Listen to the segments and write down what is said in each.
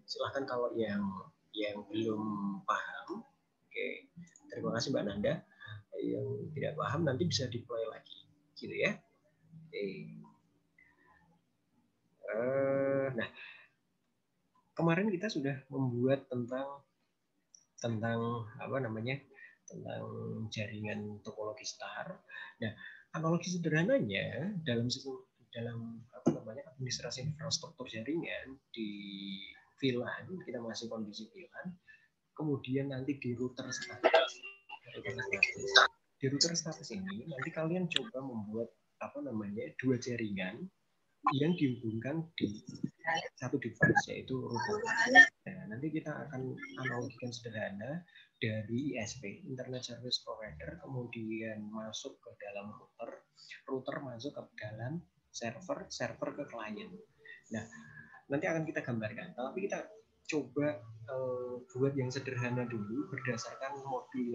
Silahkan kalau yang belum paham. Oke, terima kasih Mbak Nanda. Yang tidak paham nanti bisa deploy lagi, gitu ya. Oke. Nah, kemarin kita sudah membuat tentang apa namanya, tentang jaringan topologi star. Nah, analogi sederhananya dalam apa namanya, administrasi infrastruktur jaringan di VLAN, kita masih kondisi VLAN, kemudian nanti di router status ini nanti kalian coba membuat apa namanya, dua jaringan yang dihubungkan di satu device, yaitu router. Nah, nanti kita akan analogikan sederhana dari ISP, Internet Service Provider, kemudian masuk ke dalam router masuk ke dalam server ke klien. Nah, nanti akan kita gambarkan, tapi kita coba buat yang sederhana dulu berdasarkan modul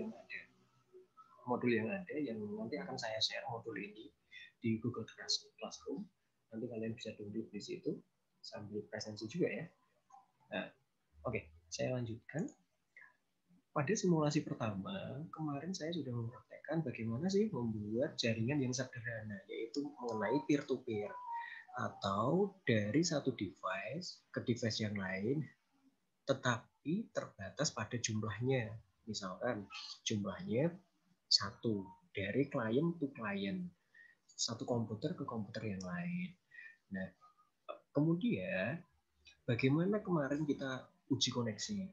yang ada yang nanti akan saya share modul ini di Google Classroom. Nanti kalian bisa download di situ sambil presensi juga ya. Nah, oke, saya lanjutkan. Pada simulasi pertama, kemarin saya sudah mempraktekkan bagaimana sih membuat jaringan yang sederhana, yaitu mengenai peer-to-peer, atau dari satu device ke device yang lain, tetapi terbatas pada jumlahnya. Misalkan jumlahnya satu, dari klien to klien, satu komputer ke komputer yang lain. Nah, kemudian bagaimana kemarin kita uji koneksi?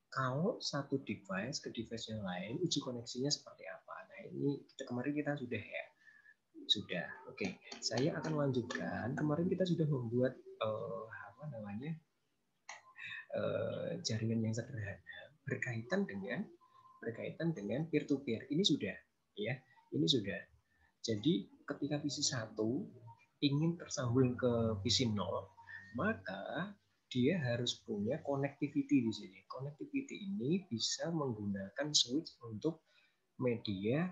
Kalau satu device ke device yang lain, uji koneksinya seperti apa? Nah, ini kemarin kita sudah ya. Sudah. Oke. Saya akan lanjutkan. Kemarin kita sudah membuat apa namanya? Jaringan yang sederhana berkaitan dengan peer to peer. Ini sudah ya. Ini sudah. Jadi ketika PC 1 ingin tersambung ke PC 0, maka dia harus punya connectivity di sini. Connectivity ini bisa menggunakan switch untuk media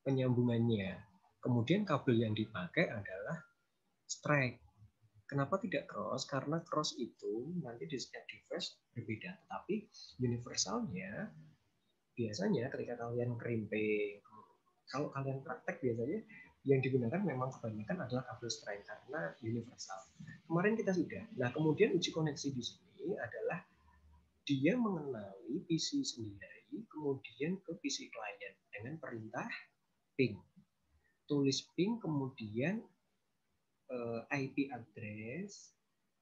penyambungannya. Kemudian kabel yang dipakai adalah strike. Kenapa tidak cross? Karena cross itu nanti di setiap device berbeda. Tetapi universalnya biasanya ketika kalian krimping, kalau kalian praktek biasanya yang digunakan memang kebanyakan adalah kabel strike karena universal. Kemarin kita sudah. Nah, kemudian uji koneksi di sini adalah dia mengenali PC sendiri, kemudian ke PC klien dengan perintah ping. Tulis ping, kemudian IP address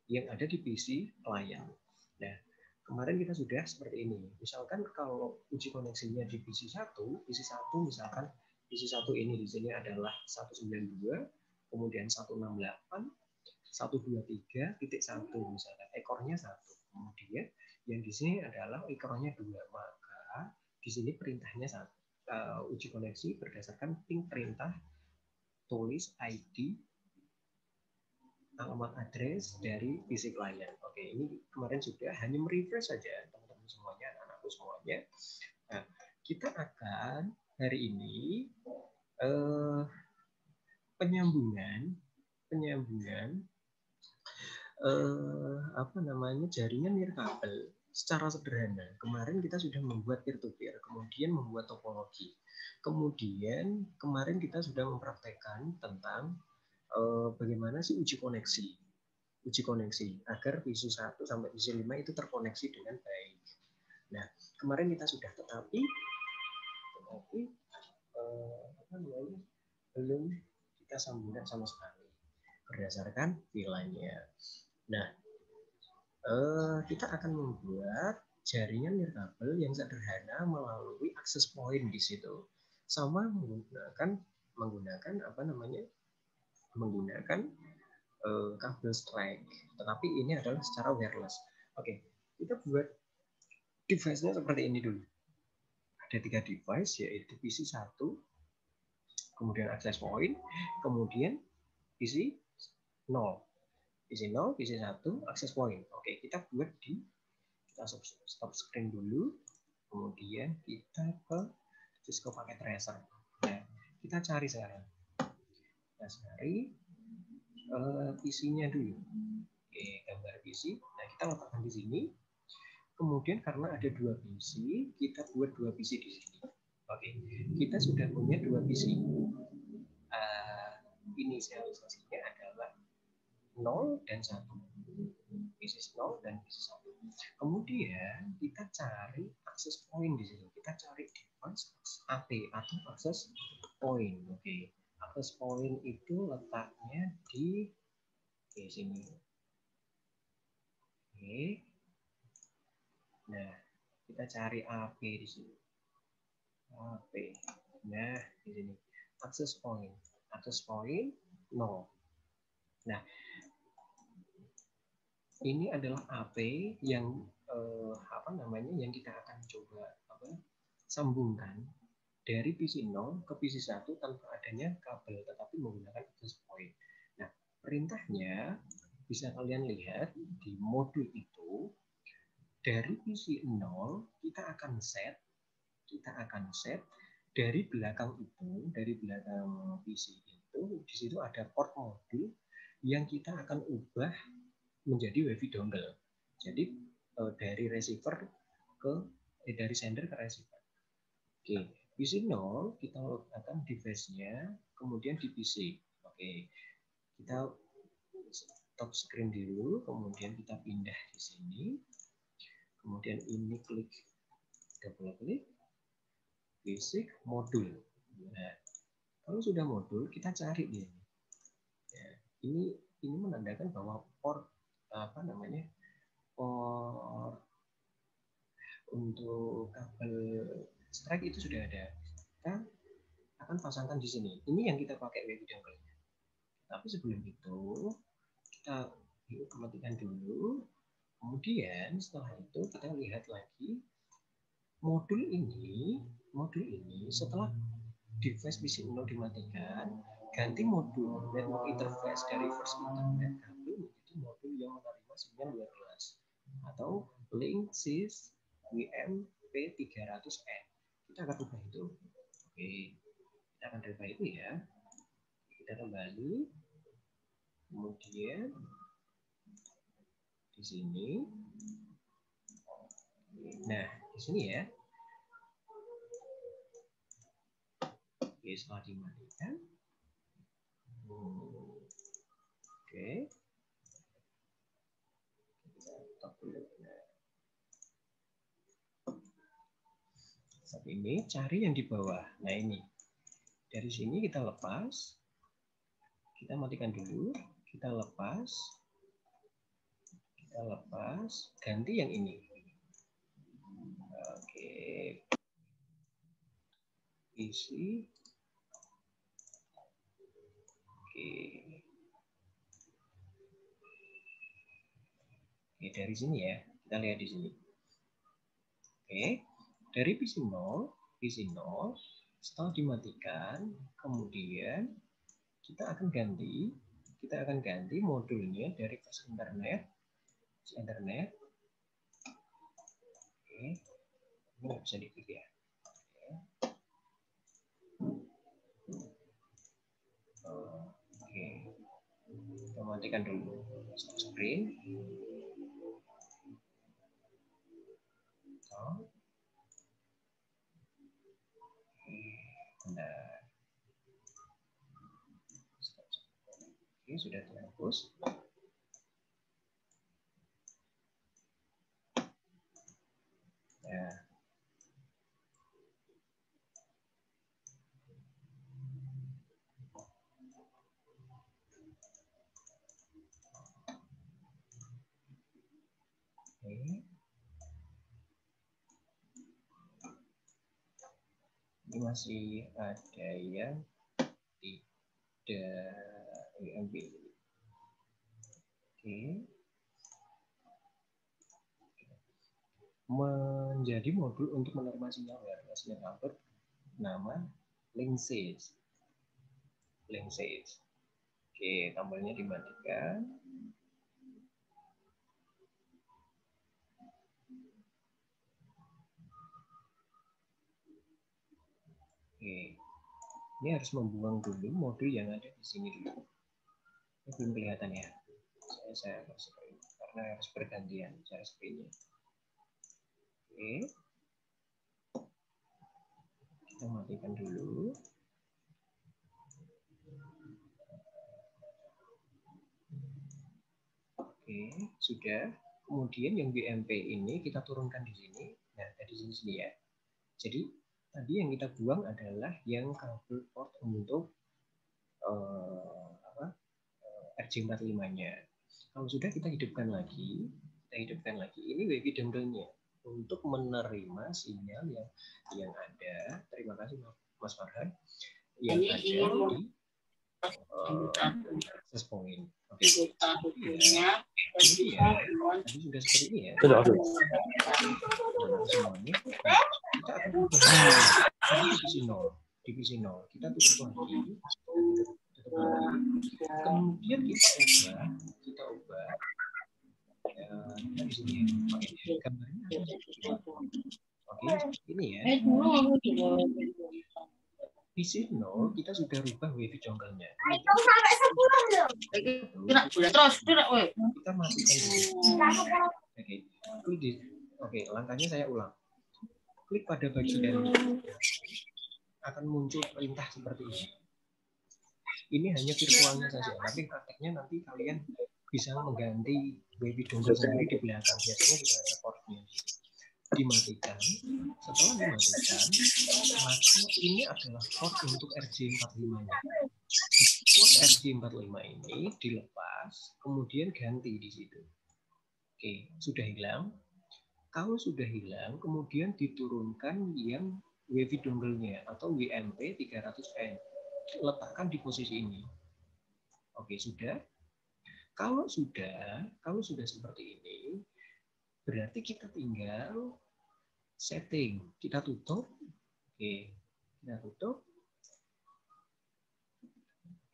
yang ada di PC klien. Nah, kemarin kita sudah seperti ini. Misalkan kalau uji koneksinya di PC 1 misalkan PC 1 ini di sini adalah 192, kemudian 168, 123.1 misalkan, ekornya 1. Kemudian yang di sini adalah ekornya 2, maka di sini perintahnya 1. Uji koneksi berdasarkan ping perintah tulis ID alamat address dari PC klien. Oke, ini kemarin sudah hanya merefresh saja teman-teman semuanya, anak-anakku semuanya. Nah, kita akan hari ini penyambungan apa namanya, jaringan nirkabel secara sederhana. Kemarin kita sudah membuat peer-to-peer, kemudian membuat topologi. Kemudian kemarin kita sudah mempraktekkan tentang bagaimana sih uji koneksi agar PC 1 sampai PC 5 itu terkoneksi dengan baik. Nah, kemarin kita sudah, tetapi apa namanya, belum kita sambungkan sama sekali berdasarkan VLAN-nya. Nah, kita akan membuat jaringan nirkabel yang sederhana melalui access point di situ, sama menggunakan apa namanya, menggunakan kabel strike, tetapi ini adalah secara wireless. Oke, kita buat device-nya seperti ini dulu. Ada 3 device, yaitu PC 1, kemudian access point, kemudian PC 0. PC 0, PC 1, access point. Oke, kita buat kita stop screen dulu, kemudian kita ke Cisco Packet Tracer. Nah, kita cari sekarang. Kita cari PC-nya dulu. Oke, gambar PC. Nah, kita letakkan di sini. Kemudian karena ada 2 PC, kita buat 2 PC di sini. Oke, kita sudah punya 2 PC. Inisialisasinya adalah 0 dan 1. PC 0 dan PC 1. Kemudian kita cari akses point di sini. Kita cari device AP atau akses point. Oke, akses point itu letaknya di sini. Oke. Nah, kita cari AP di sini. AP. Nah, di sini akses point. Akses point 0. Nah, ini adalah AP yang yang kita akan coba sambungkan dari PC 0 ke PC 1 tanpa adanya kabel, tetapi menggunakan access point. Nah, perintahnya bisa kalian lihat di modul itu. Dari PC 0 kita akan set dari belakang itu, dari belakang PC itu, di situ ada port modul yang kita akan ubah menjadi WiFi dongle. Jadi dari receiver dari sender ke receiver. Oke, PC 0 kita letakkan device-nya, kemudian di PC. Oke, kita stop screen dulu, kemudian kita pindah di sini. Kemudian ini double klik, basic modul. Nah, kalau sudah modul, kita cari di sini. Ya, ini menandakan bahwa port port untuk kabel strike itu sudah ada. Kita akan pasangkan di sini. Ini yang kita pakai WiFi dongle-nya. Tapi sebelum itu kita matikan dulu. Kemudian setelah itu kita lihat lagi modul ini setelah device PC 0 dimatikan, ganti modul network interface dari first internet kabel menjadi modul yang menerima sinyal wireless atau Linksys WM-P300N. Kita akan ubah itu. Oke, kita akan ubah itu ya. Kita kembali. Kemudian di sini. Nah, di sini ya. Oke, setelah dimatikan. Oke. Saat ini cari yang di bawah. Nah, ini. Dari sini kita lepas. Kita matikan dulu. Kita lepas. Ganti yang ini. Oke. Isi. Oke. Oke, dari sini ya. Kita lihat di sini. Oke. Dari PC 0, setelah dimatikan, kemudian kita akan ganti modulnya dari first internet. Oke. Ini nggak bisa diklik ya. Oke. Kita matikan dulu stop screen. Nah, oke, sudah terhapus. Ya. Oke. Ini masih ada yang tidak UMB. Oke. Menjadi modul untuk menerima sinyal wireless yang upload nama Linksys. Oke, tombolnya dimatikan. Oke. Ini harus membuang dulu modul yang ada di sini dulu. Ini belum kelihatan ya. Saya karena harus bergantian share screen-nya. Oke. Kita matikan dulu. Oke, sudah. Kemudian yang WMP ini kita turunkan di sini. Nah, dari sini ya. Jadi tadi yang kita buang adalah yang kabel port untuk RJ45-nya. Kalau sudah kita hidupkan lagi. Ini WiFi dongle-nya untuk menerima sinyal yang ada. Terima kasih Mas Farhan. Yang ada di access point. Oke. Kemudian tadi sudah seperti ini ya. Semuanya. Kita akan ubah divisi 0. Kita tutup lagi. Kemudian kita ubah di sini ya. Gambarnya oke, ini ya. Visi 0 kita sudah rubah WiFi dongle-nya. Kita matikan dulu. Oke, langkahnya saya ulang. Klik pada bagian akan muncul perintah seperti ini. Ini hanya virtualnya saja, tapi prakteknya nanti kalian bisa mengganti WiFi dongle sendiri di belakang. Biasanya sudah ada portnya. Dimatikan. Setelah dimatikan, maka ini adalah port untuk RJ45-nya. Port RJ45 ini dilepas, kemudian ganti di situ. Oke, sudah hilang. Kalau sudah hilang, kemudian diturunkan yang WiFi dongle-nya atau WMP 300N. Letakkan di posisi ini. Oke, sudah. Kalau sudah seperti ini, berarti kita tinggal setting. Kita tutup. Oke, kita tutup.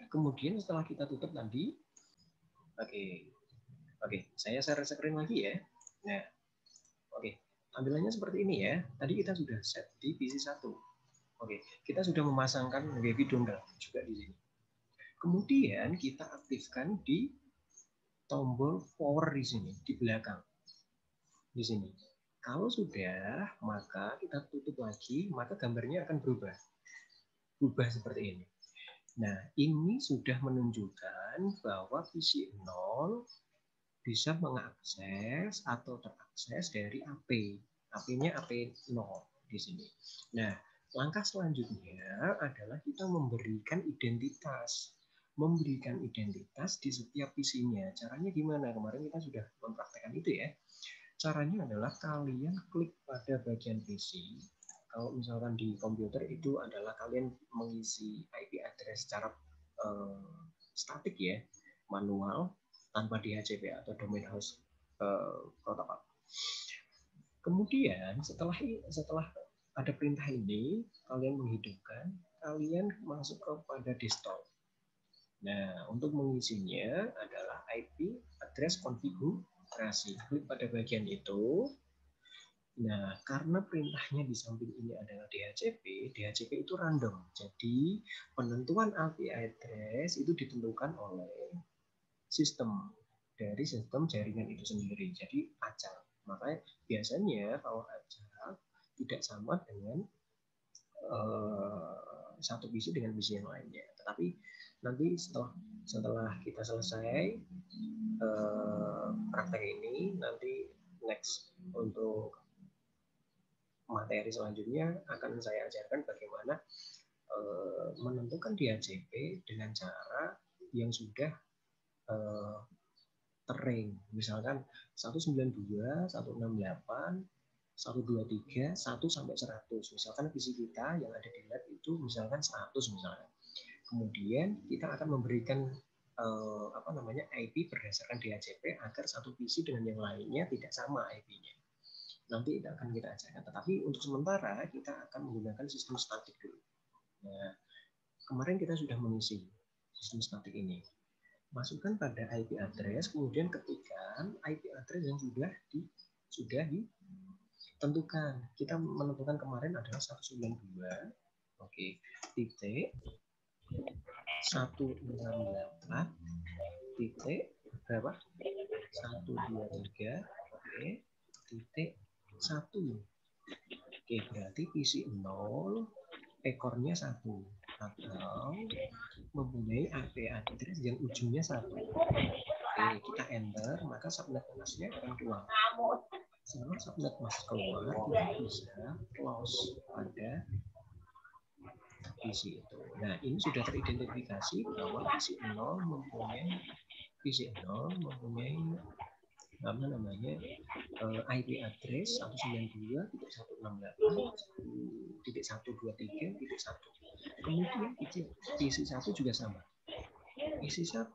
Kemudian setelah kita tutup tadi, oke, saya share screen lagi ya. Nah, oke, tampilannya seperti ini ya. Tadi kita sudah set di PC 1. Oke, kita sudah memasangkan WiFi dongle juga di sini. Kemudian kita aktifkan di tombol power di sini, di belakang. Di sini. Kalau sudah, maka kita tutup lagi, maka gambarnya akan berubah. Berubah seperti ini. Nah, ini sudah menunjukkan bahwa PC 0 bisa mengakses atau terakses dari AP. AP-nya AP0 di sini. Nah, langkah selanjutnya adalah kita memberikan identitas. Memberikan identitas di setiap PC-nya. Caranya gimana? Kemarin kita sudah mempraktekkan itu ya. Caranya adalah kalian klik pada bagian PC. Kalau misalkan di komputer itu adalah kalian mengisi IP address secara statik ya, manual, tanpa DHCP atau domain host protokol. Kemudian setelah ada perintah ini, kalian menghidupkan, kalian masuk kepada desktop. Nah, untuk mengisinya adalah IP address konfigurasi. Klik pada bagian itu. Nah, karena perintahnya di samping ini adalah DHCP, DHCP itu random. Jadi, penentuan IP address itu ditentukan oleh sistem jaringan itu sendiri. Jadi, acak. Makanya biasanya kalau acak tidak sama dengan satu PC dengan PC yang lainnya. Tetapi nanti setelah kita selesai praktek ini, nanti next untuk materi selanjutnya akan saya ajarkan bagaimana menentukan DHCP dengan cara yang sudah terring. Misalkan 192, 168, 123, 1 sampai 100. Misalkan PC kita yang ada di lab itu misalkan 100 misalkan. Kemudian kita akan memberikan IP berdasarkan DHCP agar satu PC dengan yang lainnya tidak sama IP-nya. Nanti akan kita ajarkan. Tetapi untuk sementara kita akan menggunakan sistem statik dulu. Nah, kemarin kita sudah mengisi sistem statik ini. Masukkan pada IP address, kemudian ketikkan IP address yang sudah ditentukan. Kita menentukan kemarin adalah 192. Oke, titik 168 titik berapa? 123, oke, titik 1. Oke, berarti PC 0 ekornya 1 atau mempunyai IP address yang ujungnya 1. Oke, kita enter, maka subnet masknya akan keluar. Setelah subnet mask keluar, kita bisa close pada PC itu. Nah, ini sudah teridentifikasi bahwa PC 0 mempunyai apa namanya IP address 192.168.1.123.1. Kemudian PC 1 juga sama. PC 1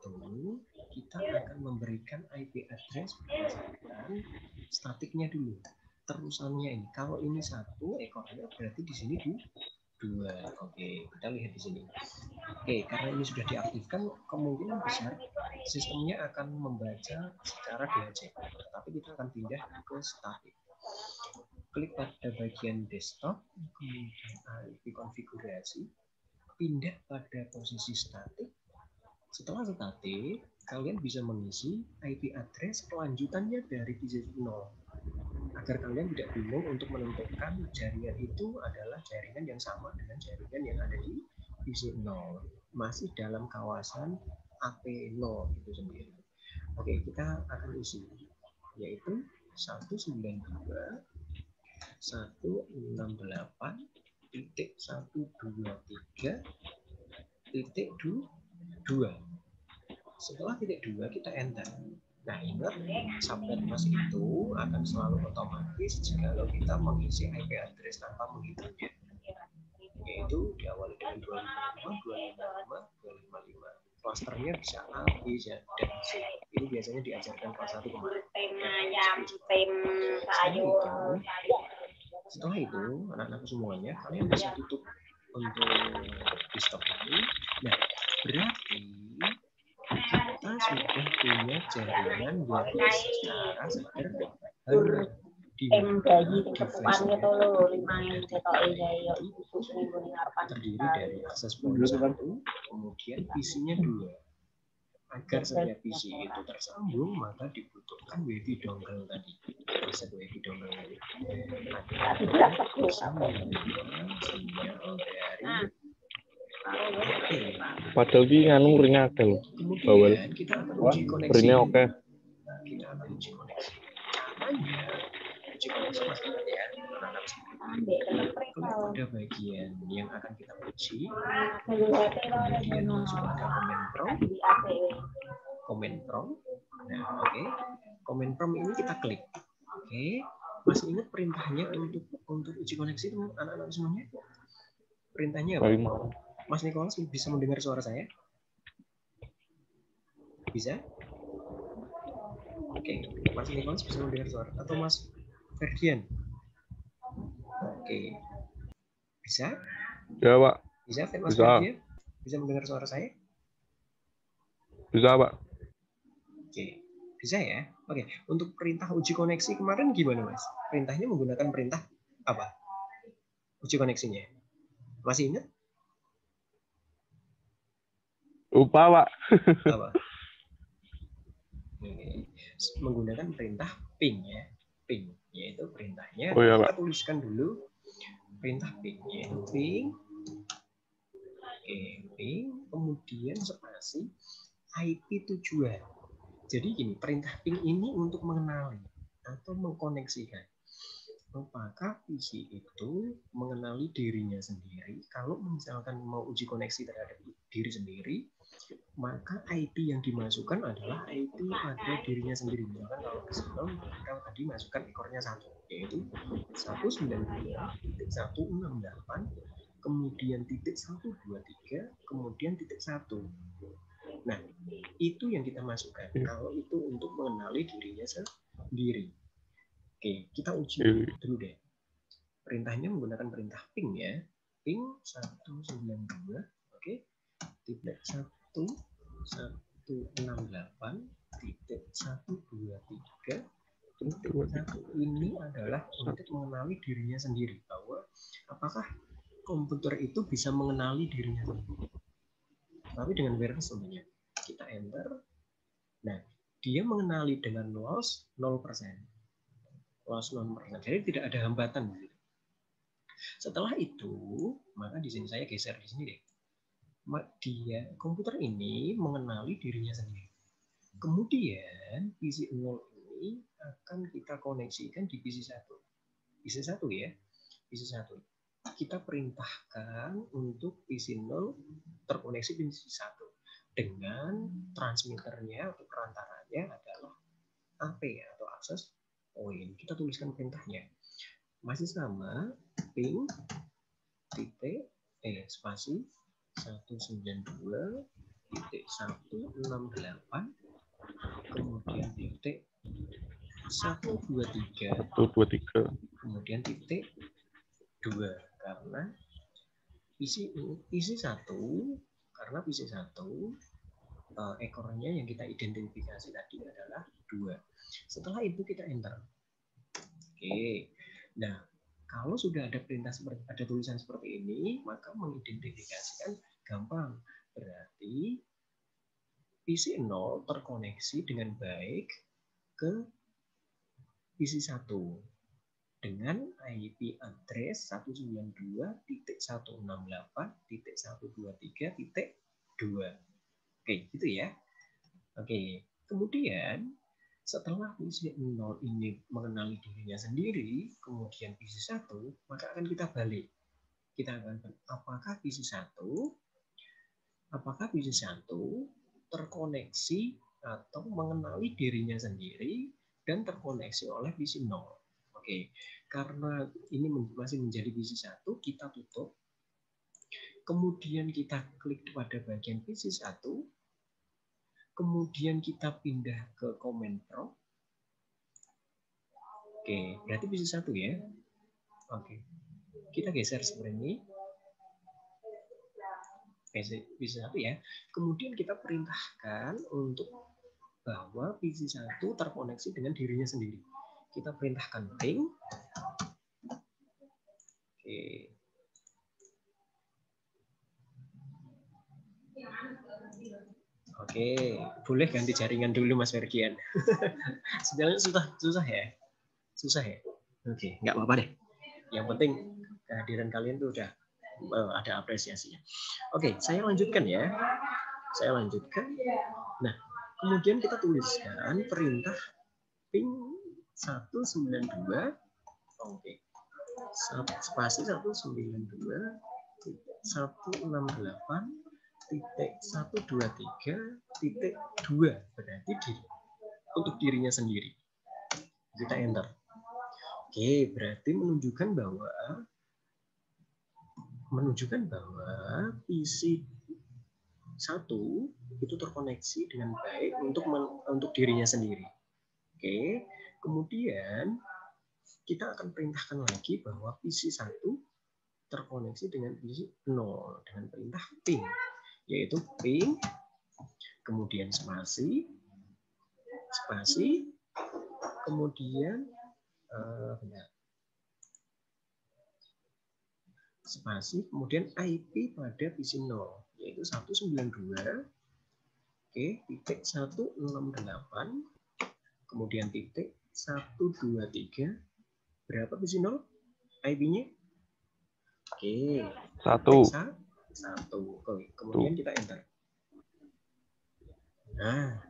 kita akan memberikan IP address berdasarkan statiknya dulu. Terusannya ini, kalau ini 1 ekornya berarti di sini 2. Oke, kita lihat di sini. Oke, karena ini sudah diaktifkan, kemungkinan besar sistemnya akan membaca secara DHC. Tapi kita akan pindah ke statik. Klik pada bagian desktop, kemudian IP konfigurasi, pindah pada posisi statik. Setelah statik, kalian bisa mengisi IP address kelanjutannya dari PC 0. Agar kalian tidak bingung untuk menentukan jaringan itu adalah jaringan yang sama dengan jaringan yang ada di PC 0. Masih dalam kawasan AP0 itu sendiri. Oke, kita akan isi, yaitu 192.123.2. Setelah titik 2 kita enter. Nah, ingat subnet mask itu akan selalu otomatis jika kita mengisi IP address tanpa menghitungnya, yaitu diawali dengan 255, 255, 255. Clusternya bisa A, B, Z, dan C. Ini biasanya diajarkan kelas 1 kemarin. Setelah itu, anak-anak semuanya, kalian bisa tutup untuk desktop ini. Nah, berarti kita sudah punya jaringan yang secara sederhana di device-nya terdiri dari akses point 1, kemudian PC-nya 2. Agar setiap PC itu tersambung, maka dibutuhkan WiFi dongle tadi. Reset WiFi dongle ini agar bisa menerima sinyal dari padahal ini nganu ringnya ada loh. Kemudian kita akan uji koneksi. Ringnya oke. Kita akan uji koneksi. Caranya uji koneksi masih ada ya. Klik pada bagian yang akan kita uji. Kemudian masuk pada command prompt. Nah, oke. Command prompt ini kita klik. Oke. Masih ingat perintahnya untuk uji koneksi anak-anak semuanya? Perintahnya apa? Mas Nicholas bisa mendengar suara saya? Bisa? Oke, Mas Nicholas bisa mendengar suara. Atau Mas Ferdian? Oke. Bisa? Ya, Pak. Bisa, Mas Ferdian? Bisa mendengar suara saya? Bisa, Pak. Oke. Bisa ya? Oke. Untuk perintah uji koneksi kemarin gimana, Mas? Perintahnya menggunakan perintah apa? Uji koneksinya. Masih ingat? Lupa, Pak. Apa? Menggunakan perintah ping ya. Ping, yaitu perintahnya. Oh, iya, kita Pak. tuliskan dulu perintah ping, yaitu ping. Oke, ping, kemudian spasi IP tujuan. Jadi gini, perintah ping ini untuk mengenali atau mengkoneksikan. Apakah PC itu mengenali dirinya sendiri? Kalau misalkan mau uji koneksi terhadap diri sendiri, maka IP yang dimasukkan adalah IP pada dirinya sendiri. Misalkan kalau di sini kita tadi masukkan ekornya 1, yaitu 192.168, kemudian titik 123, kemudian titik 1. Nah, itu yang kita masukkan. Kalau itu untuk mengenali dirinya sendiri. Oke, kita uji dulu deh. Perintahnya menggunakan perintah ping ya. Ping 192, oke. Titik 1.168.123. Titik 1 ini adalah untuk mengenali dirinya sendiri, bahwa apakah komputer itu bisa mengenali dirinya sendiri. Tapi dengan versi sebenarnya kita enter. Nah, dia mengenali dengan loss 0%. Loss 0%. Jadi tidak ada hambatan. Setelah itu, maka di sini saya geser di sini deh. Komputer ini mengenali dirinya sendiri. Kemudian PC 0 ini akan kita koneksikan di PC 1. PC 1 ya. PC 1. Kita perintahkan untuk PC 0 terkoneksi di PC 1 dengan transmitternya atau perantaranya adalah AP atau access point. Kita tuliskan perintahnya. Masih sama, ping titik spasi 192.168 kemudian titik 123 kemudian titik 2 karena PC 1 karena PC 1 ekornya yang kita identifikasi tadi adalah 2. Setelah itu kita enter. Oke. Nah, kalau sudah ada perintah seperti ada tulisan seperti ini, maka mengidentifikasikan gampang. Berarti PC 0 terkoneksi dengan baik ke PC 1 dengan IP address 192.168.123.2. Oke, gitu ya. Oke, kemudian setelah PC 0 ini mengenali dirinya sendiri, kemudian PC 1, maka akan kita balik. Kita akan apakah PC 1 terkoneksi atau mengenali dirinya sendiri dan terkoneksi oleh PC 0. Oke, karena ini masih menjadi PC 1, kita tutup. Kemudian kita klik pada bagian PC 1. Kemudian kita pindah ke command prompt. Oke, berarti PC 1 ya. Oke, kita geser seperti ini. PC 1 ya. Kemudian kita perintahkan untuk bahwa PC 1 terkoneksi dengan dirinya sendiri. Kita perintahkan ping. Oke. Oke, boleh ganti jaringan dulu Mas Fergian. Sebenarnya susah ya? Susah ya? Oke, nggak apa-apa deh. Yang penting kehadiran kalian tuh udah ada apresiasinya. Oke, saya lanjutkan ya. Saya lanjutkan. Nah, kemudian kita tuliskan perintah ping 192. Oke. Spasi 192.168.123.2 berarti untuk dirinya sendiri. Kita enter. Oke, berarti menunjukkan bahwa PC 1 itu terkoneksi dengan baik untuk dirinya sendiri. Oke, kemudian kita akan perintahkan lagi bahwa PC 1 terkoneksi dengan PC 0 dengan perintah ping, yaitu ping, kemudian spasi, kemudian spasi, kemudian IP pada PC 0, yaitu 192, titik 168, kemudian titik 123, berapa PC 0 IP-nya? Oke, 1. Kemudian kita enter. Nah,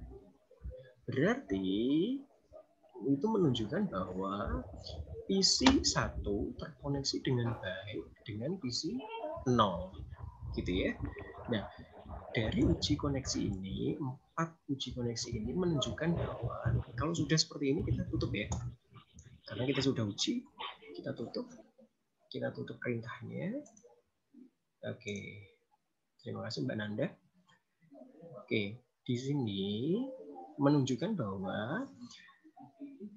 berarti itu menunjukkan bahwa PC 1 terkoneksi dengan baik dengan PC 0. Gitu ya. Nah, dari uji koneksi ini, 4 uji koneksi ini menunjukkan bahwa kalau sudah seperti ini kita tutup ya. Karena kita sudah uji, kita tutup perintahnya. Oke. Terima kasih Mbak Nanda. Oke, di sini menunjukkan bahwa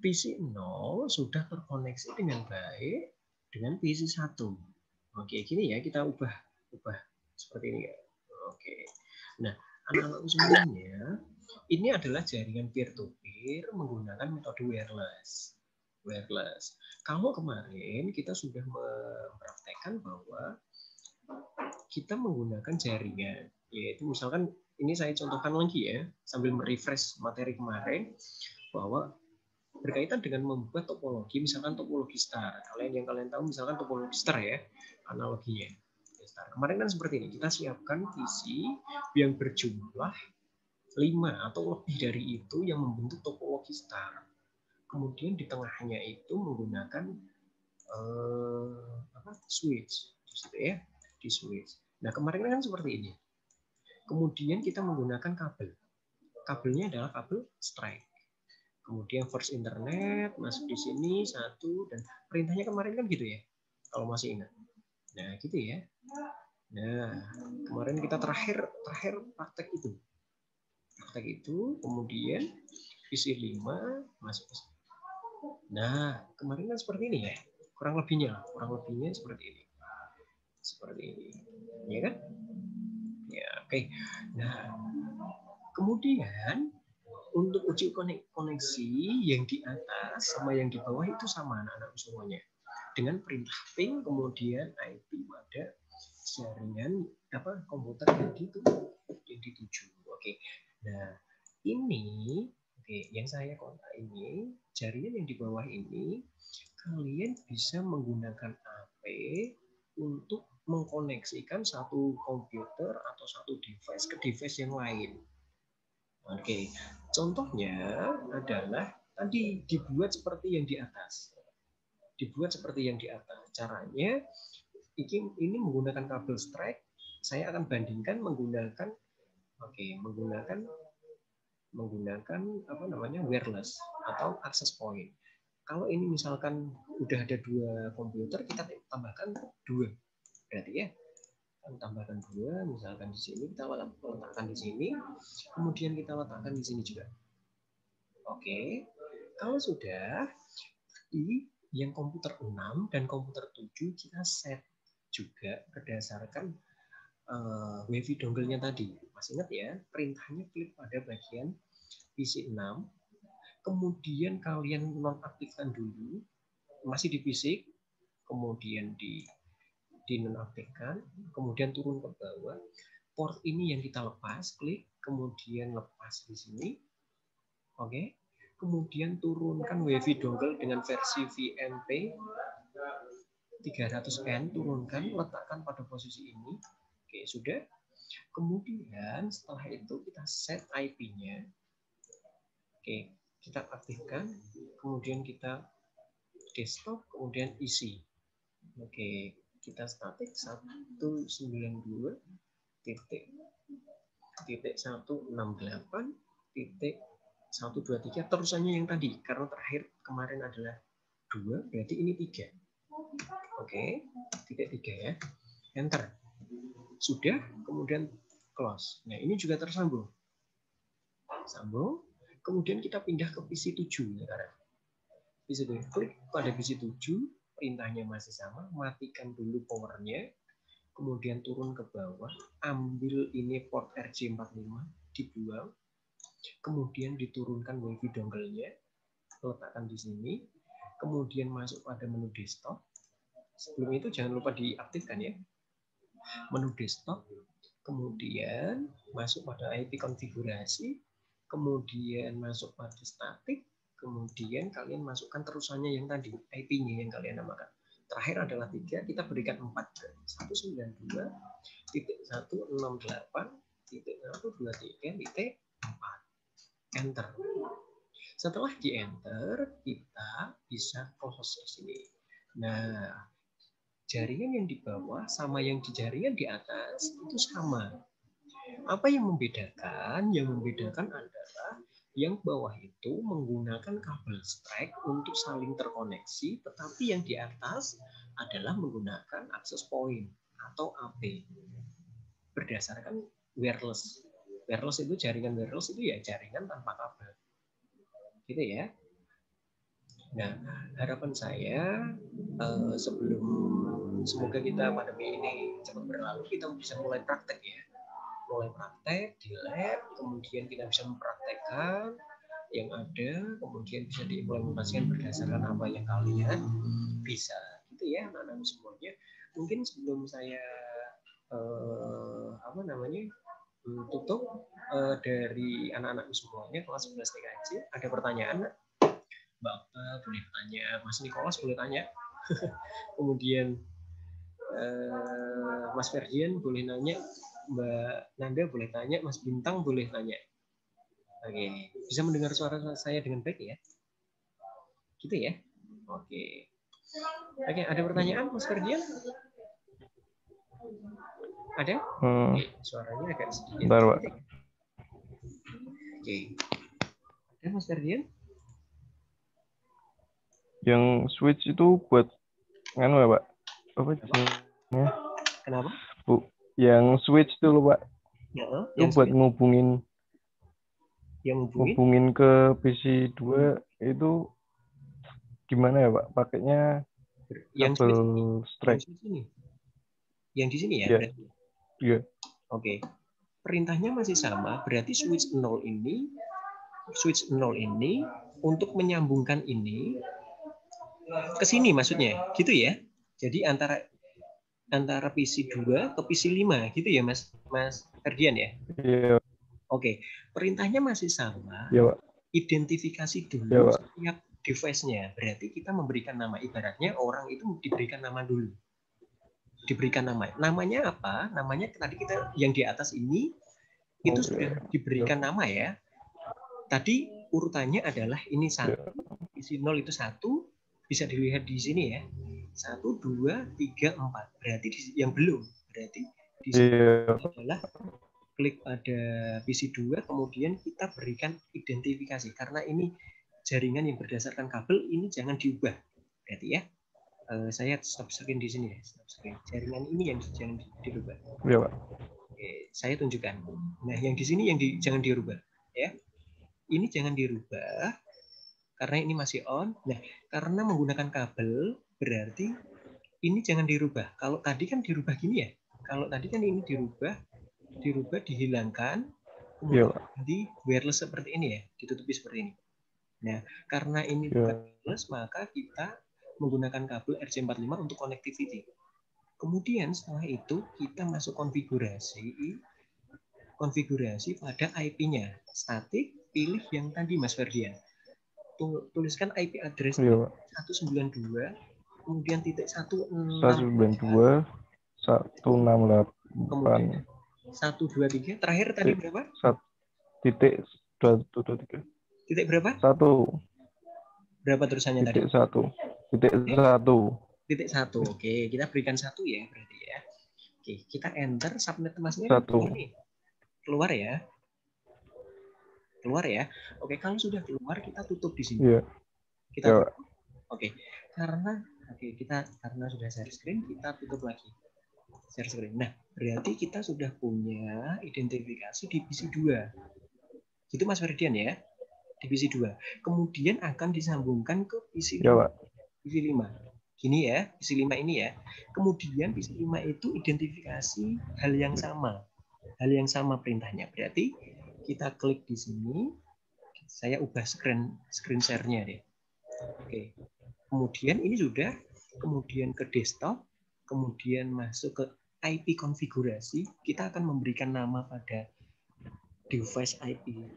PC 0 sudah terkoneksi dengan baik dengan PC 1. Oke, gini ya, kita ubah seperti ini ya. Oke. Nah, anak-anak semuanya, ini adalah jaringan peer-to-peer menggunakan metode wireless. Kalau kemarin kita sudah mempraktekkan bahwa kita menggunakan jaringan, yaitu misalkan ini saya contohkan lagi ya, sambil merefresh materi kemarin, bahwa berkaitan dengan membuat topologi, misalkan topologi star. Yang kalian tahu misalkan topologi star ya, analoginya. Star. Kemarin kan seperti ini, kita siapkan visi yang berjumlah 5 atau lebih dari itu yang membentuk topologi star. Kemudian di tengahnya itu menggunakan switch, gitu ya, di switch. Nah kemarin kan seperti ini. Kemudian kita menggunakan kabel. Kabelnya adalah kabel strike. Kemudian first internet masuk di sini satu, dan perintahnya kemarin kan gitu ya, kalau masih ingat. Nah gitu ya. Nah kemarin kita terakhir praktek itu, kemudian isi 5 masuk. Nah kemarin kan seperti ini ya, kurang lebihnya seperti ini, ya kan? Ya oke. Nah kemudian untuk uji koneksi yang di atas sama yang di bawah itu sama anak-anak semuanya, dengan perintah ping kemudian IP pada jaringan komputer yang dituju. Oke. Nah ini yang saya kontak ini, jaringan yang di bawah ini kalian bisa menggunakan AP untuk mengkoneksikan satu komputer atau satu device ke device yang lain. Oke, contohnya adalah tadi dibuat seperti yang di atas. Caranya ini menggunakan kabel strike. Saya akan bandingkan menggunakan wireless atau access point. Kalau ini misalkan udah ada 2 komputer, kita tambahkan 2. Berarti ya, tambahkan 2, misalkan di sini kita letakkan di sini, kemudian kita letakkan di sini juga. Oke, kalau sudah di yang komputer 6 dan komputer 7 kita set juga berdasarkan WiFi dongle-nya tadi. Masih ingat ya, perintahnya klik pada bagian PC 6, kemudian kalian nonaktifkan dulu, masih di fisik, kemudian di nonaktifkan, kemudian turun ke bawah, port ini yang kita lepas, klik, kemudian lepas di sini, oke, kemudian turunkan WiFi dongle dengan versi VNP 300N, turunkan, letakkan pada posisi ini, oke, sudah. Kemudian setelah itu kita set IP-nya, oke, kita aktifkan, kemudian kita desktop, kemudian isi, oke, kita static 192.168.123 terusannya yang tadi, karena terakhir kemarin adalah 2, berarti ini 3. Oke, titik 3 ya, enter. Sudah, kemudian close. Nah ini juga tersambung, kemudian kita pindah ke PC 7 sekarang. PC 7, klik pada PC 7, perintahnya masih sama, matikan dulu powernya, kemudian turun ke bawah, ambil ini port RJ45, dibuang, kemudian diturunkan WiFi dongle-nya, letakkan di sini, kemudian masuk pada menu desktop. Sebelum itu jangan lupa diaktifkan ya, menu desktop, kemudian masuk pada IP konfigurasi, kemudian masuk pada static, kemudian kalian masukkan terusannya yang tadi, IP-nya yang kalian namakan. Terakhir adalah 3, kita berikan 4. 192.168.123.4. Enter. Setelah di enter, kita bisa close di sini. Nah, jaringan yang di bawah sama yang di jaringan di atas itu sama. Apa yang membedakan? Yang membedakan adalah yang bawah itu menggunakan kabel strike untuk saling terkoneksi, tetapi yang di atas adalah menggunakan access point atau AP berdasarkan wireless. Wireless itu jaringan wireless itu ya jaringan tanpa kabel, gitu ya. Nah, harapan saya sebelum semoga kita pandemi ini cepat berlalu, kita bisa mulai praktek ya. Mulai praktek di lab, kemudian kita bisa mempraktekkan yang ada, kemudian bisa diimplementasikan berdasarkan apa yang kalian bisa, gitu ya anak-anak semuanya. Mungkin sebelum saya tutup dari anak-anakku semuanya kelas 11 TKJ. Ada pertanyaan? Mbak Okta boleh tanya, Mas Nikolas boleh tanya. Kemudian Mas Ferdian boleh nanya, Mbak Nanda boleh tanya, Mas Bintang boleh tanya. Oke, bisa mendengar suara saya dengan baik ya? Gitu ya? Oke. Oke, ada pertanyaan Mas Ferdian? Ada? Oke, suaranya agak sedikit. Bentar, Pak. Oke. Ada Mas Ferdian? Yang switch itu buat nganu ya, Pak? Apa jenisnya? Kenapa? Bu, yang switch itu loh, Pak. Ya, Itu buat ngubungin ke PC 2 itu gimana ya, Pak? Pakainya kabel strike. Yang di sini ya? Iya. Iya. Oke. Perintahnya masih sama, berarti switch 0 ini untuk menyambungkan ini ke sini maksudnya, gitu ya. Jadi antara PC 2 ke PC 5 gitu ya Mas Ferdian ya? Iya. Oke, perintahnya masih sama. Iya, Pak. Identifikasi dulu setiap device-nya. Berarti kita memberikan nama, ibaratnya orang itu diberikan nama dulu. Diberikan nama. Namanya apa? Namanya tadi kita yang di atas ini itu sudah diberikan nama ya. Tadi urutannya adalah ini 1. Isi 0 itu 1. Bisa dilihat di sini ya. 1, 2, 3, 4. Berarti yang belum. Berarti di sini adalah klik pada PC 2, kemudian kita berikan identifikasi. Karena ini jaringan yang berdasarkan kabel, ini jangan diubah. Berarti ya. Saya stop screen di sini ya. Stop screen. Jaringan ini yang jangan dirubah. Iya, Pak. Oke, saya tunjukkan. Nah, yang di sini yang jangan dirubah. Ya. Ini jangan dirubah. Karena ini masih on. Nah, karena menggunakan kabel, berarti ini jangan dirubah. Kalau tadi kan dirubah gini ya. Kalau tadi kan ini dirubah, dihilangkan, kemudian di wireless seperti ini ya, ditutupi seperti ini. Nah, karena ini bukan wireless, maka kita menggunakan kabel RJ45 untuk connectivity. Kemudian setelah itu kita masuk konfigurasi pada IP-nya. Statik, pilih yang tadi Mas Ferdian. Tuliskan IP address 192, kemudian titik 192, 168. 123, terakhir tadi berapa? Titik 123. Titik berapa? 1. Berapa terusannya tadi? Titik 1. Titik 1. Titik 1. Oke, kita berikan 1 ya berarti ya. Oke, kita enter subnet masnya. 1. Keluar ya. Keluar ya. Oke, kalau sudah keluar kita tutup di sini. Iya. Kita tutup. Oke. Karena sudah share screen, kita tutup lagi. Share screen. Nah, berarti kita sudah punya identifikasi di PC 2. Itu Mas Ferdian ya. Di PC 2. Kemudian akan disambungkan ke PC 5. Ya, PC 5. Gini ya, PC 5 ini ya. Kemudian PC 5 itu identifikasi hal yang sama. Hal yang sama perintahnya. Berarti kita klik di sini. Saya ubah screen share-nya deh. Oke. Kemudian ini sudah, kemudian ke desktop, kemudian masuk ke IP konfigurasi. Kita akan memberikan nama pada device IP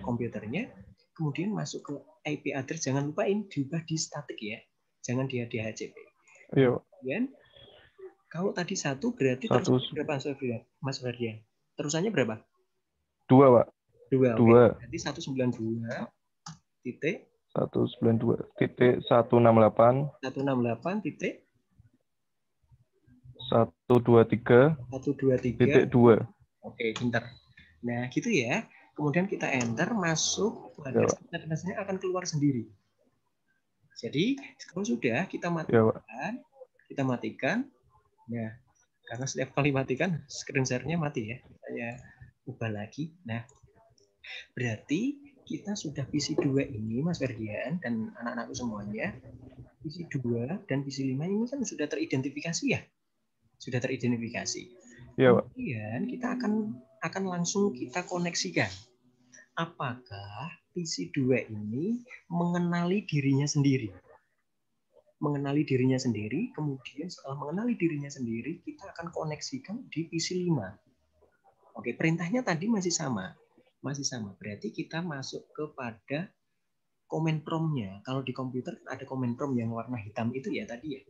komputernya. Kemudian masuk ke IP address, jangan lupain diubah di static ya. Jangan di DHCP. Iya. Kemudian kalau tadi 1 berarti terusannya berapa Mas Ferdian? Terusannya berapa? 2, Pak. 2. Oke. Berarti 192 titik 192 titik 168 titik 123 titik 2. Oke, pintar. Nah, gitu ya. Kemudian kita enter, masuk, subnetnya akan keluar sendiri. Jadi, kalau sudah kita matikan. Nah, karena setiap kali matikan, screen share-nya mati ya. Saya ubah lagi. Nah, berarti kita sudah PC 2 ini, Mas Ferdian, dan anak-anakku semuanya, PC 2 dan PC 5 ini kan sudah teridentifikasi ya? Sudah teridentifikasi. Kemudian kita akan langsung kita koneksikan. Apakah PC 2 ini mengenali dirinya sendiri? Mengenali dirinya sendiri, kemudian setelah mengenali dirinya sendiri, kita akan koneksikan di PC 5. Oke, perintahnya tadi masih sama. Masih sama. Berarti kita masuk kepada command prompt-nya. Kalau di komputer ada command prompt yang warna hitam itu ya tadi ya.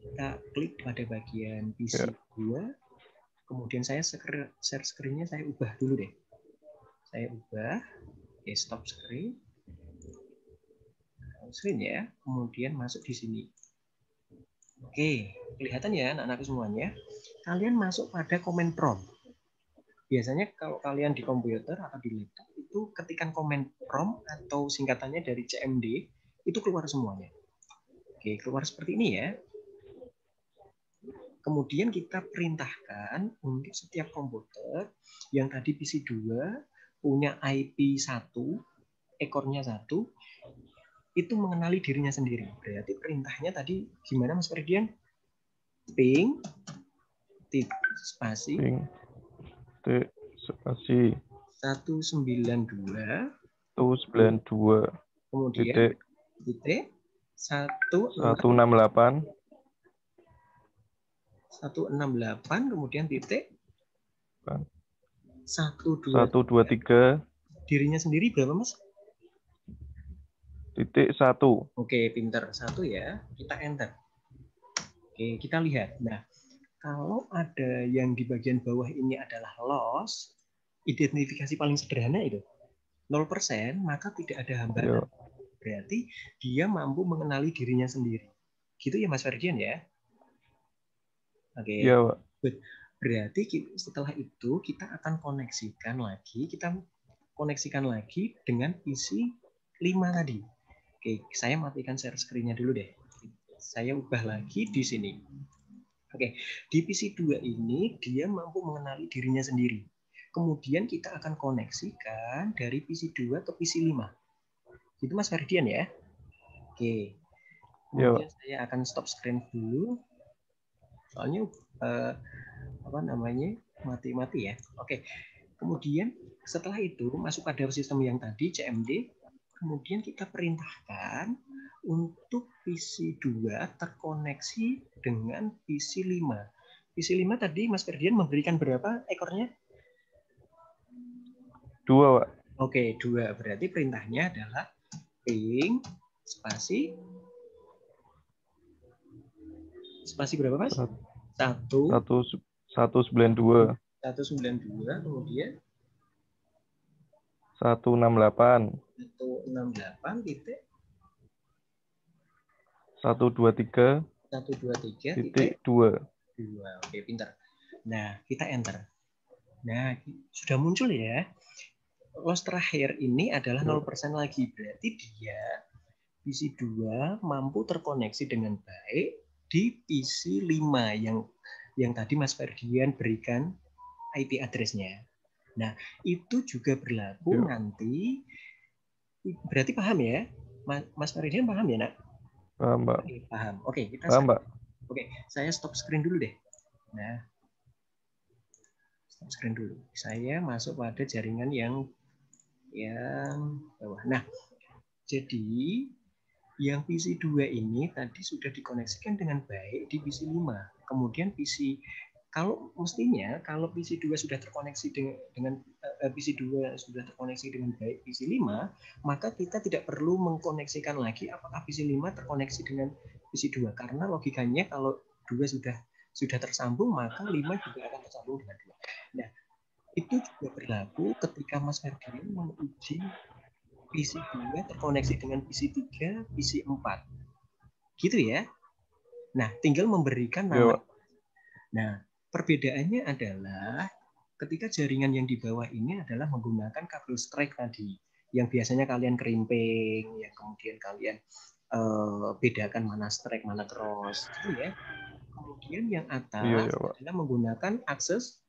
Kita klik pada bagian PC 2. Kemudian saya share screen-nya saya ubah dulu deh. Saya ubah. Oke, stop screen. Screen ya. Kemudian masuk di sini. Oke, kelihatan ya anak-anak semuanya. Kalian masuk pada command prompt. Biasanya kalau kalian di komputer atau di laptop itu ketikan command prompt atau singkatannya dari CMD itu keluar semuanya. Oke, keluar seperti ini ya. Kemudian kita perintahkan untuk setiap komputer yang tadi PC2 punya IP1, ekornya 1, itu mengenali dirinya sendiri. Berarti perintahnya tadi gimana Mas Ferdian? Ping, spasi, ping, spasi 192, 192, kemudian titik 168, 168, kemudian titik 123, dirinya sendiri berapa Mas? titik 1. Oke, pinter. 1 ya. Kita enter. Oke, kita lihat. Nah, kalau ada yang di bagian bawah ini adalah loss, identifikasi paling sederhana itu 0%, maka tidak ada hambatan. Berarti dia mampu mengenali dirinya sendiri. Gitu ya Mas Ferdian ya? Oke. Iya, Pak. Berarti setelah itu kita akan koneksikan lagi dengan PC 5 tadi. Oke, saya matikan share screen-nya dulu deh. Saya ubah lagi di sini. Oke, di PC 2 ini dia mampu mengenali dirinya sendiri. Kemudian kita akan koneksikan dari PC 2 ke PC 5. Itu Mas Ferdian ya? Oke. Kemudian saya akan stop screen dulu. Soalnya mati-mati ya. Oke. Kemudian setelah itu masuk pada sistem yang tadi CMD. Kemudian kita perintahkan untuk PC2 terkoneksi dengan PC5. PC5 tadi Mas Ferdian memberikan berapa ekornya? 2, Pak. Oke, 2. Berarti perintahnya adalah ping spasi berapa Mas? 192. 192, kemudian 168. 168 titik 123. 123 titik 2. Oke, pintar. Nah, kita enter. Nah, sudah muncul ya. Loss terakhir ini adalah 0% lagi. Berarti dia PC2 mampu terkoneksi dengan baik di PC5 yang tadi Mas Ferdian berikan IP address-nya. Nah, itu juga berlaku nanti. Berarti paham ya? Mas Ferdian paham ya, Nak? Paham, Pak. Oke, paham. Oke, kita paham, Pak. Oke, saya stop screen dulu deh. Nah, stop screen dulu. Saya masuk pada jaringan yang bawah. Nah, jadi yang PC2 ini tadi sudah dikoneksikan dengan baik di PC5. Kemudian kalau PC2 sudah terkoneksi dengan PC2 sudah terkoneksi dengan baik PC5, maka kita tidak perlu mengkoneksikan lagi apakah PC5 terkoneksi dengan PC2 karena logikanya kalau 2 sudah tersambung maka 5 juga akan tersambung dengan 2. Nah, itu juga berlaku ketika Mas Ferdian menguji PC2 terkoneksi dengan PC3, PC4. Gitu ya. Nah, tinggal memberikan nama. Nah, perbedaannya adalah ketika jaringan yang di bawah ini adalah menggunakan kabel strike tadi, yang biasanya kalian kerimping, yang kemudian kalian bedakan mana strike, mana cross, gitu ya. Kemudian yang atas adalah menggunakan akses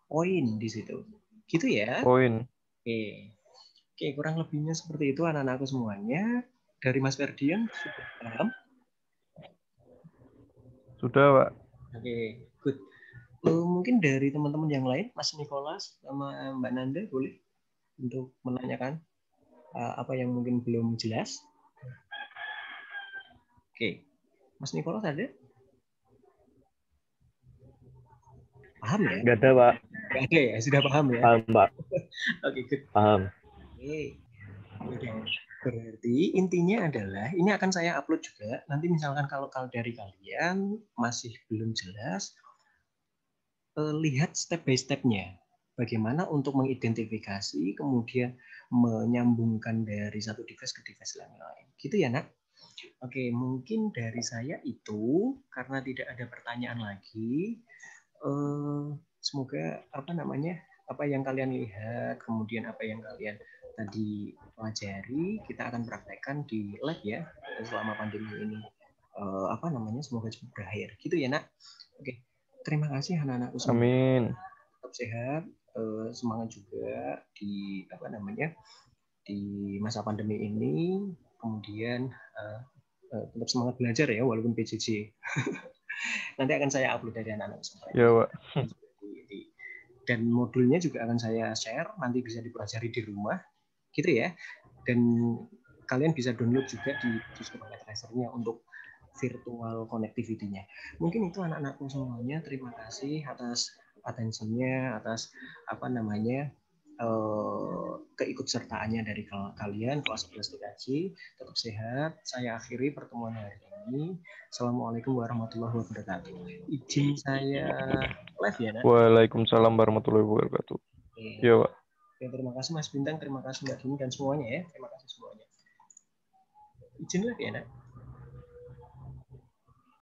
point di situ. Gitu ya. Point. Oke, kurang lebihnya seperti itu anak-anakku semuanya. Dari Mas Ferdian sudah paham? Sudah, Pak. Oke, good. Mungkin dari teman-teman yang lain, Mas Nicholas sama Mbak Nanda boleh untuk menanyakan apa yang mungkin belum jelas. Oke, Mas Nicholas ada? Paham ya? Nggak ada, Pak. Nggak ada ya? Sudah paham ya? Paham, Pak. Oke, good. Paham. Oke. Udah. Berarti intinya adalah ini akan saya upload juga. Nanti misalkan kalau dari kalian masih belum jelas, lihat step by step-nya. Bagaimana untuk mengidentifikasi, kemudian menyambungkan dari satu device ke device lain. Gitu ya, Nak? Oke, mungkin dari saya itu, karena tidak ada pertanyaan lagi, semoga apa yang kalian lihat, kemudian apa yang kalian tadi pelajari, kita akan praktekkan di lab ya, selama pandemi ini. Semoga cepat berakhir. Gitu ya, Nak? Oke, terima kasih anak-anakku semua. Amin. Tetap sehat, semangat juga di di masa pandemi ini. Kemudian tetap semangat belajar ya walaupun PJJ. Nanti akan saya upload dari anak-anak semua. Ya, Pak. Dan modulnya juga akan saya share, nanti bisa dipelajari di rumah, gitu ya. Dan kalian bisa download juga di Discord Tracer-nya untuk virtual connectivity-nya. Mungkin itu anak-anakku semuanya. Terima kasih atas atensinya, atas keikutsertaannya dari kalian kelas 11 TKJ. Tetap sehat. Saya akhiri pertemuan hari ini. Assalamualaikum warahmatullahi wabarakatuh. Izin saya live ya, Nak? Waalaikumsalam warahmatullahi wabarakatuh. Iya, Pak. Oke, terima kasih Mas Bintang, terima kasih Mbak Dini dan semuanya ya. Terima kasih semuanya. Izin live ya, Nak?